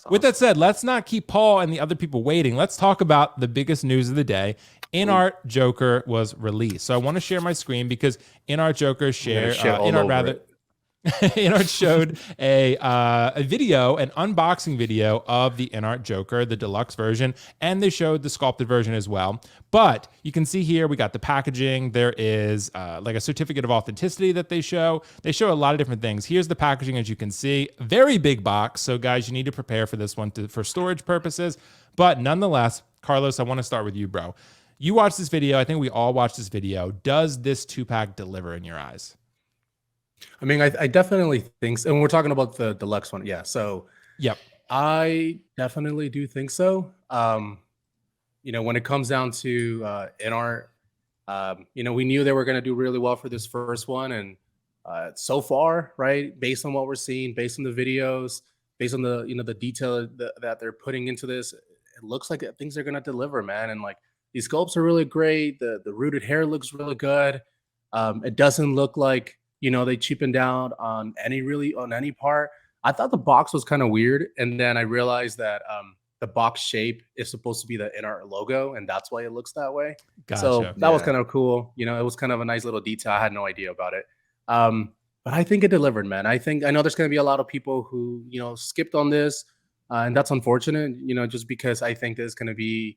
With that said, let's not keep Paul and the other people waiting. Let's talk about the biggest news of the day. InArt Joker was released. So I want to share my screen because InArt Joker InArt showed a video, an unboxing video of the InArt Joker, the deluxe version, and they showed the sculpted version as well. But you can see here, we got the packaging. There is like a certificate of authenticity that they show. They show a lot of different things. Here's the packaging, as you can see. Very big box. So guys, you need to prepare for this one for storage purposes. But nonetheless, Carlos, I want to start with you, bro. You watched this video. I think we all watched this video. Does this 2-pack deliver in your eyes? I mean, I definitely think so. And we're talking about the deluxe one. Yeah. So, yep. I definitely do think so. When it comes down to InArt, we knew they were going to do really well for this first one. And so far, right, based on what we're seeing, based on the videos, based on the detail that they're putting into this, it looks like things are going to deliver, man. And like these sculpts are really great. The rooted hair looks really good. It doesn't look like, they cheapened down on any part. I thought the box was kind of weird. And then I realized that the box shape is supposed to be the InArt logo, and that's why it looks that way. Gotcha. So that was kind of cool. It was kind of a nice little detail. I had no idea about it. But I think it delivered, man. I know there's going to be a lot of people who, skipped on this. And that's unfortunate, just because I think there's going to be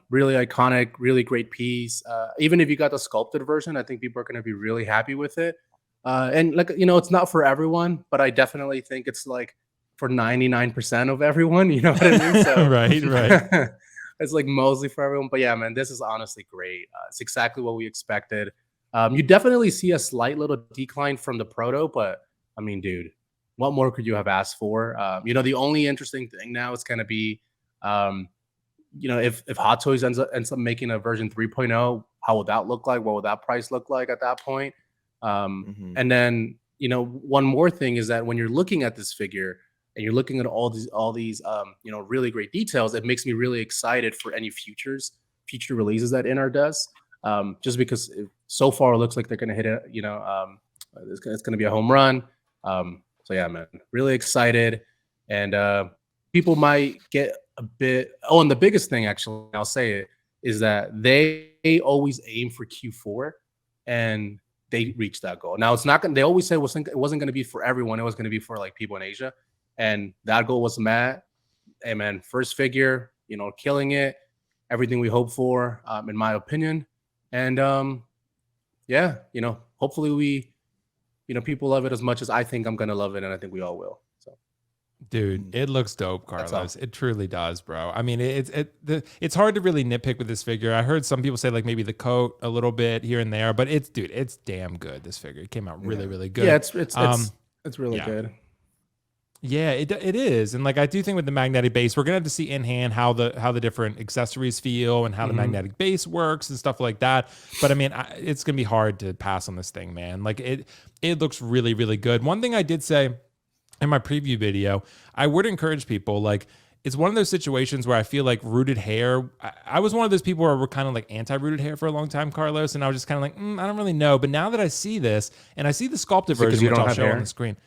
really iconic, really great piece. Even if you got the sculpted version, I think people are going to be really happy with it. And like, it's not for everyone, but I definitely think it's like for 99% of everyone, you know what I mean? So, right. It's like mostly for everyone. But yeah, man, this is honestly great. It's exactly what we expected. You definitely see a slight little decline from the proto, but I mean, dude, what more could you have asked for? The only interesting thing now is going to be, if Hot Toys ends up making a version 3.0, how would that look like? What would that price look like at that point? And then, one more thing is that when you're looking at this figure and you're looking at all these really great details, it makes me really excited for any future releases that InArt does. Just because so far it looks like they're going to hit it, it's going to be a home run. So yeah, man, really excited. And people might get a bit. Oh, and the biggest thing, actually, I'll say it, is that they always aim for Q4, and they reach that goal. Now, it's not going. They always say it wasn't going to be for everyone. It was going to be for like people in Asia, and that goal was met. Hey, man, first figure, killing it. Everything we hope for, in my opinion. And yeah, hopefully we, people love it as much as I think I'm going to love it, and I think we all will. Dude, it looks dope, Carlos. It truly does, bro. I mean, it's hard to really nitpick with this figure. I heard some people say like maybe the coat a little bit here and there, but it's damn good. This figure, it came out really, really good. Yeah, it's really good. Yeah, it is, and like I do think with the magnetic base, we're gonna have to see in hand how the different accessories feel and how the magnetic base works and stuff like that. But I mean, it's gonna be hard to pass on this thing, man. Like it looks really, really good. One thing I did say in my preview video, I would encourage people, like, it's one of those situations where I feel like rooted hair. I was one of those people where we're kind of like anti-rooted hair for a long time, Carlos, and I was just kind of like, I don't really know. But now that I see this and I see the sculpted version, which I'll show on the screen.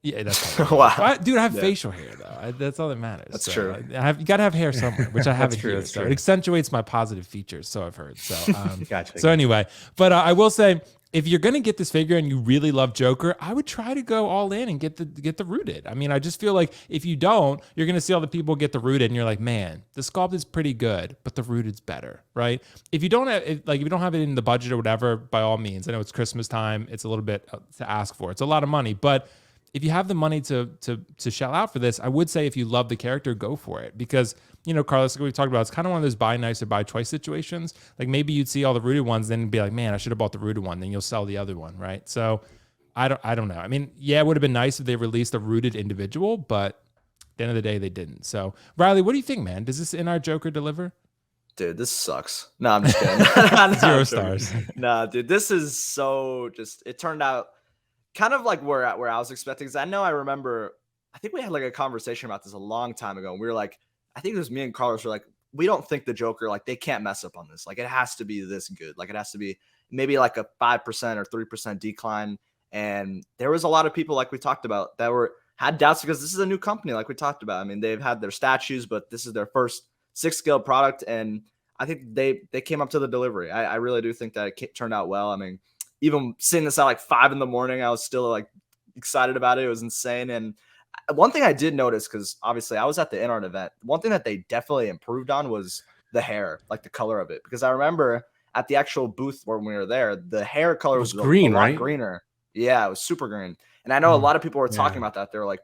Yeah, that's wow. Dude, I have facial hair though. That's all that matters. That's true. You got to have hair somewhere, which I have here. So it accentuates my positive features, so I've heard. So gotcha. So anyway, but I will say, if you're gonna get this figure and you really love Joker, I would try to go all in and get the rooted. I mean, I just feel like if you don't, you're gonna see all the people get the rooted, and you're like, man, the sculpt is pretty good, but the rooted's better, right? If you don't have if you don't have it in the budget or whatever, by all means, I know it's Christmas time, it's a little bit to ask for. It's a lot of money, but if you have the money to shell out for this, I would say if you love the character, go for it. Because, Carlos, like we talked about, it's kind of one of those buy nice or buy twice situations. Like maybe you'd see all the rooted ones, then be like, man, I should have bought the rooted one. Then you'll sell the other one, right? So I don't know. I mean, yeah, it would have been nice if they released a rooted individual, but at the end of the day, they didn't. So Riley, what do you think, man? Does this InArt Joker deliver? Dude, this sucks. No, I'm just kidding. 0 stars. Nah, dude, this is so it turned out kind of like where I was expecting. Because I remember, I think we had like a conversation about this a long time ago. And we were like, I think it was me and Carlos were like, we don't think the Joker, like they can't mess up on this. Like it has to be this good. Like it has to be maybe like a 5% or 3% decline. And there was a lot of people, like we talked about, that were had doubts because this is a new company, like we talked about. I mean, they've had their statues, but this is their first 6-scale product, and I think they came up to the delivery. I really do think that it turned out well. I mean, even seeing this at like 5 a.m, I was still like excited about it. It was insane. And one thing I did notice, because obviously I was at the InArt event, one thing that they definitely improved on was the hair, like the color of it. Because I remember at the actual booth when we were there, the hair color was green, a lot right? greener. Yeah, it was super green. And I know a lot of people were talking about that. They were like,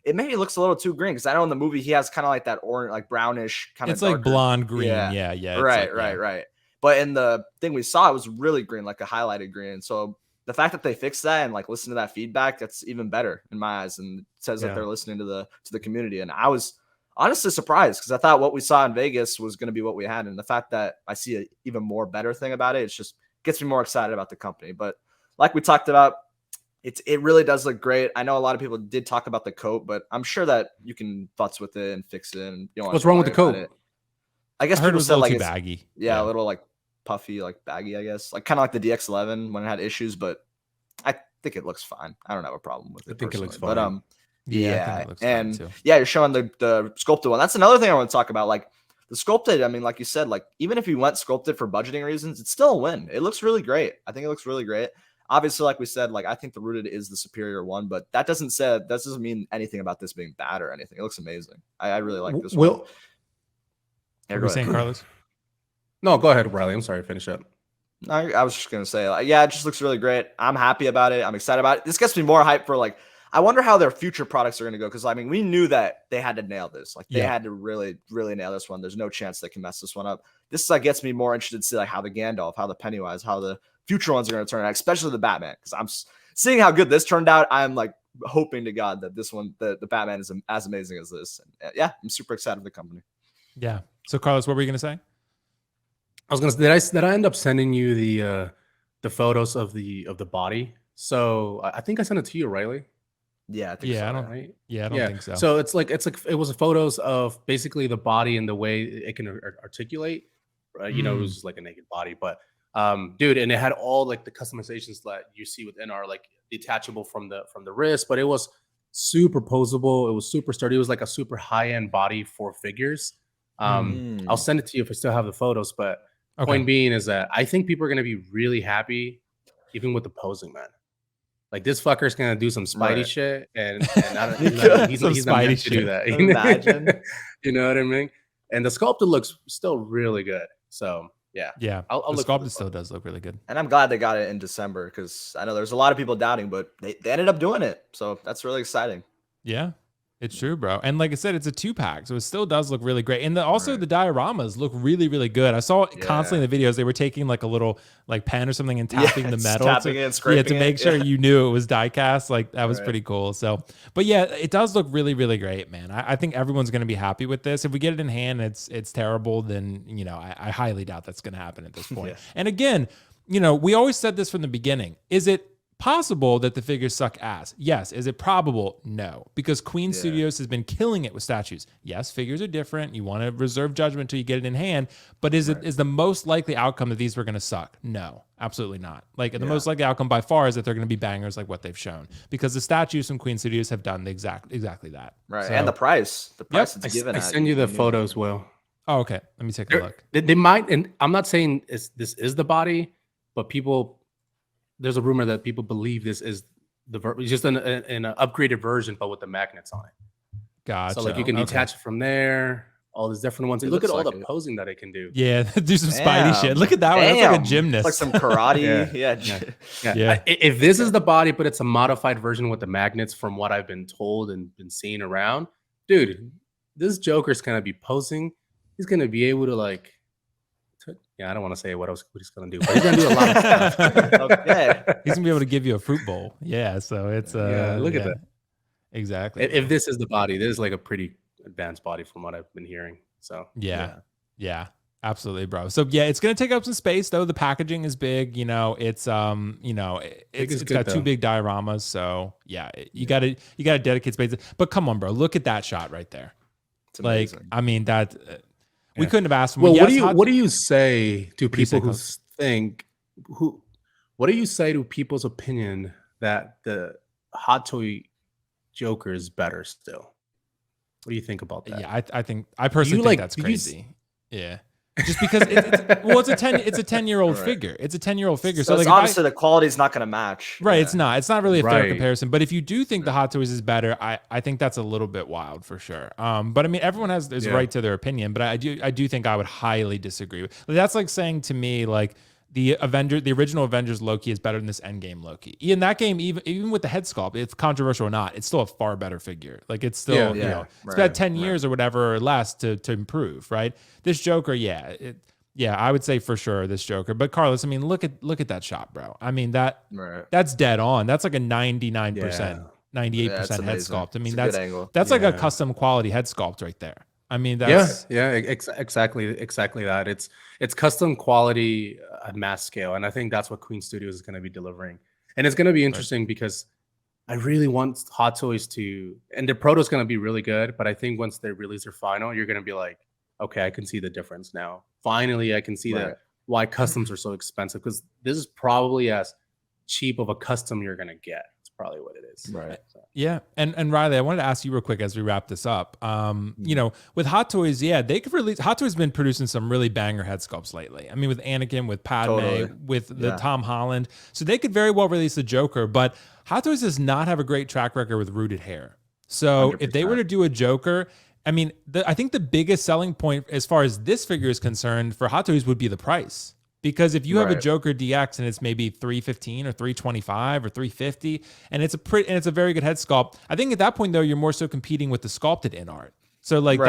it maybe looks a little too green, because I know in the movie he has kind of like that orange, like brownish kind of. It's like blonde green. Yeah. Right. But in the thing we saw, it was really green, like a highlighted green. So the fact that they fixed that and like listen to that feedback, that's even better in my eyes, and it says that they're listening to the community. And I was honestly surprised, because I thought what we saw in Vegas was going to be what we had, and the fact that I see an even more better thing about it, it's just gets me more excited about the company. But like we talked about, it really does look great. I know a lot of people did talk about the coat, but I'm sure that you can futz with it and fix it. And you don't what's wrong with the coat? I guess I heard people it was said a little like too baggy. Yeah, a little like puffy, like baggy, I guess. Like kind of like the DX11 when it had issues, but I think it looks fine. I don't have a problem with it. I think it looks fine. But I think it looks fine too. You're showing the sculpted one. That's another thing I want to talk about. Like the sculpted, I mean, like you said, like even if you went sculpted for budgeting reasons, it's still a win. It looks really great. I think it looks really great. Obviously, like we said, like I think the rooted is the superior one, but that doesn't mean anything about this being bad or anything. It looks amazing. I really like this one. What were you saying, Carlos? No, go ahead, Riley. I'm sorry. Finish up. I was just gonna say, like, yeah, it just looks really great. I'm happy about it. I'm excited about it. This gets me more hyped for like. I wonder how their future products are gonna go, because I mean, we knew that they had to nail this. Like they had to really, really nail this one. There's no chance they can mess this one up. This like gets me more interested to see like how the Gandalf, how the Pennywise, how the future ones are gonna turn out, especially the Batman. Because I'm seeing how good this turned out. I'm like hoping to God that this one, the Batman, is as amazing as this. And yeah, I'm super excited for the company. Yeah. So Carlos, what were you gonna say? I was gonna say, did I end up sending you the photos of the body? So I think I sent it to you, Riley. Yeah, I think so, I don't think so. So it's like it was photos of basically the body and the way it can articulate. You know, it was like a naked body, but dude, and it had all like the customizations that you see with InArt, like detachable from the wrist, but it was super posable. It was super sturdy. It was like a super high end body for figures. I'll send it to you if I still have the photos, but point being is that I think people are gonna be really happy, even with the posing, man. Like this fucker's gonna do some Spidey shit, and he's not meant to do that. Imagine, you know what I mean? And the sculpted looks still really good. So yeah, the sculpted still does look really good. And I'm glad they got it in December, because I know there's a lot of people doubting, but they ended up doing it. So that's really exciting. Yeah. It's true, bro. And like I said, it's a 2-pack, so it still does look really great. And also the dioramas look really, really good. I saw constantly in the videos, they were taking like a little like pen or something and tapping the metal to make sure you knew it was die cast. Like that was pretty cool. So, but yeah, it does look really, really great, man. I think everyone's going to be happy with this. If we get it in hand, it's terrible, then, you know, I highly doubt that's going to happen at this point. And again, you know, we always said this from the beginning. Is it possible that the figures suck ass? Yes. Is it probable? No. Because Queen Studios has been killing it with statues. Yes, figures are different. You want to reserve judgment until you get it in hand. But is the most likely outcome that these were going to suck? No, absolutely not. Like the most likely outcome by far is that they're going to be bangers like what they've shown. Because the statues from Queen Studios have done exactly that. Right. So, and the price it's given. I send you the photos, Will. Oh, okay. Let me take a look. They might, and I'm not saying this is the body, but there's a rumor that people believe this is just an upgraded version, but with the magnets on it. Gotcha. So like you can detach it from there. All these different ones. Look at all the posing that it can do. Yeah, do some Spidey shit. Look at that one. That's like a gymnast. Like some karate. Yeah. If this is the body, but it's a modified version with the magnets, from what I've been told and been seeing around, dude, this Joker's gonna be posing. He's gonna be able to like. Yeah, I don't want to say what he's going to do, but he's going to do a lot of stuff. He's going to be able to give you a fruit bowl. Yeah, so it's look at that. Exactly. If this is the body, this is like a pretty advanced body from what I've been hearing. So yeah, absolutely, bro. So yeah, it's going to take up some space though. The packaging is big. You know, it's it's got two big dioramas. So yeah, you got to dedicate space. But come on, bro, look at that shot right there. It's amazing. Like, I mean that. We couldn't have asked him. Well, what do you say to people who think what do you say to people's opinion that the Hot Toy Joker is better still. What do you think about that? Yeah, I personally think that's crazy. Yeah. Just because it's a 10-year-old figure. It's a 10-year-old figure. So like obviously the quality is not going to match. Right. Yeah. It's not really a fair Right. comparison. But if you do think the Hot Toys is better, I think that's a little bit wild for sure. But I mean, everyone has a right to their opinion. But I do think I would highly disagree. That's like saying to me, like, the original Avengers Loki is better than this Endgame Loki. In that game, even with the head sculpt, it's controversial or not, it's still a far better figure. Like, it's still, it's about 10 years or whatever or less to improve, right? This Joker, I would say for sure this Joker. But Carlos, I mean, look at that shot, bro. I mean, that's dead on. That's like a 99%, 98% head sculpt. I mean, that's like a custom quality head sculpt right there. I mean, that's exactly that. It's custom quality at mass scale, and I think that's what Queen Studios is going to be delivering. And it's going to be interesting because I really want Hot Toys to, and their proto is going to be really good, but I think once they release their final, you're going to be like, okay, I can see the difference now. Finally, I can see that why customs are so expensive, because this is probably as cheap of a custom you're going to get. Probably what it is. Right. So. Yeah. And Riley, I wanted to ask you real quick as we wrap this up. You know, with Hot Toys, they could release. Hot Toys has been producing some really banger head sculpts lately. I mean, with Anakin, with Padme, with the Tom Holland. So they could very well release the Joker, but Hot Toys does not have a great track record with rooted hair. So 100%. If they were to do a Joker, I mean, I think the biggest selling point as far as this figure is concerned for Hot Toys would be the price. Because if you have a Joker DX and it's maybe $315 or $325 or $350, and it's a very good head sculpt, I think at that point though you're more so competing with the sculpted InArt. So like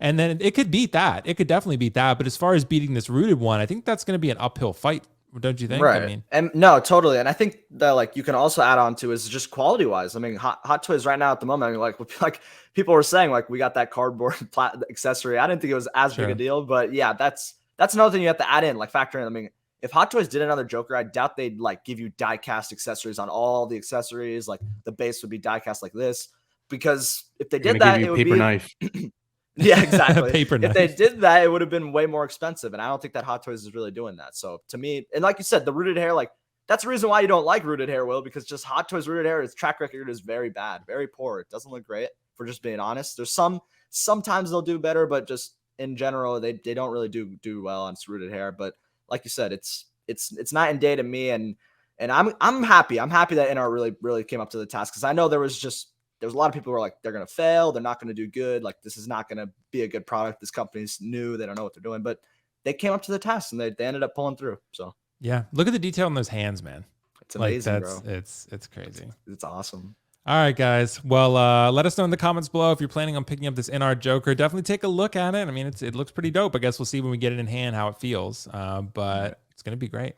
and then it could beat that. It could definitely beat that. But as far as beating this rooted one, I think that's going to be an uphill fight, don't you think? Right. I mean, and no, totally. And I think that like you can also add on to is just quality wise. I mean, Hot Toys right now at the moment, I mean, like people were saying, like we got that cardboard accessory. I didn't think it was as big a deal, but yeah, that's another thing you have to add in, like factor in. I mean, if Hot Toys did another Joker, I doubt they'd like give you die cast accessories on all the accessories. Like the base would be die cast like this, because if they did that, it would be knife. Yeah, exactly. Paper knife. If they did that, it would have been way more expensive. And I don't think that Hot Toys is really doing that. So to me, and like you said, the rooted hair, like that's the reason why you don't like rooted hair, Will, because just Hot Toys rooted hair, its track record is very bad, very poor. It doesn't look great, for just being honest. There's sometimes they'll do better, but just in general, they don't really do well on rooted hair. But like you said, it's night and day to me, and I'm happy. I'm happy that InArt really came up to the task, because I know there was a lot of people who were like, they're gonna fail, they're not gonna do good, like this is not gonna be a good product. This company's new, they don't know what they're doing, but they came up to the task and they ended up pulling through. So yeah, look at the detail on those hands, man. It's amazing, bro. It's crazy. It's awesome. All right, guys. Well, let us know in the comments below if you're planning on picking up this InArt Joker. Definitely take a look at it. I mean, it looks pretty dope. I guess we'll see when we get it in hand how it feels. But it's going to be great.